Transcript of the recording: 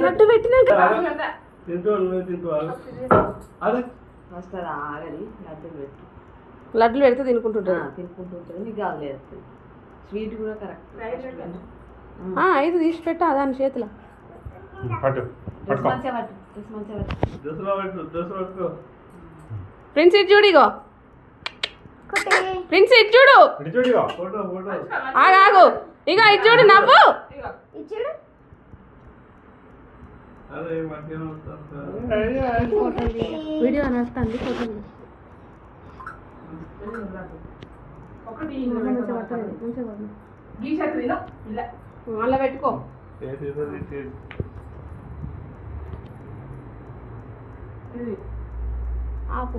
లడ్డు పెట్టినాక లడ్డులు పెడితే తినుకుంటుంటుంది నీకు కాదు స్వీట్ కూడా కరెక్ట్. 5 తీసి పెట్టా దాని చేతిలో. ప్రిన్స్ ఇటు చూడు, ఇగో ప్రిన్స్ ఇటు చూడు, ఆగు ఇగో ఇటు చూడు, నవ్వు వీడియో నడుస్తుంది. ఫోటోలు మళ్ళీ పెట్టుకో. ఆపు.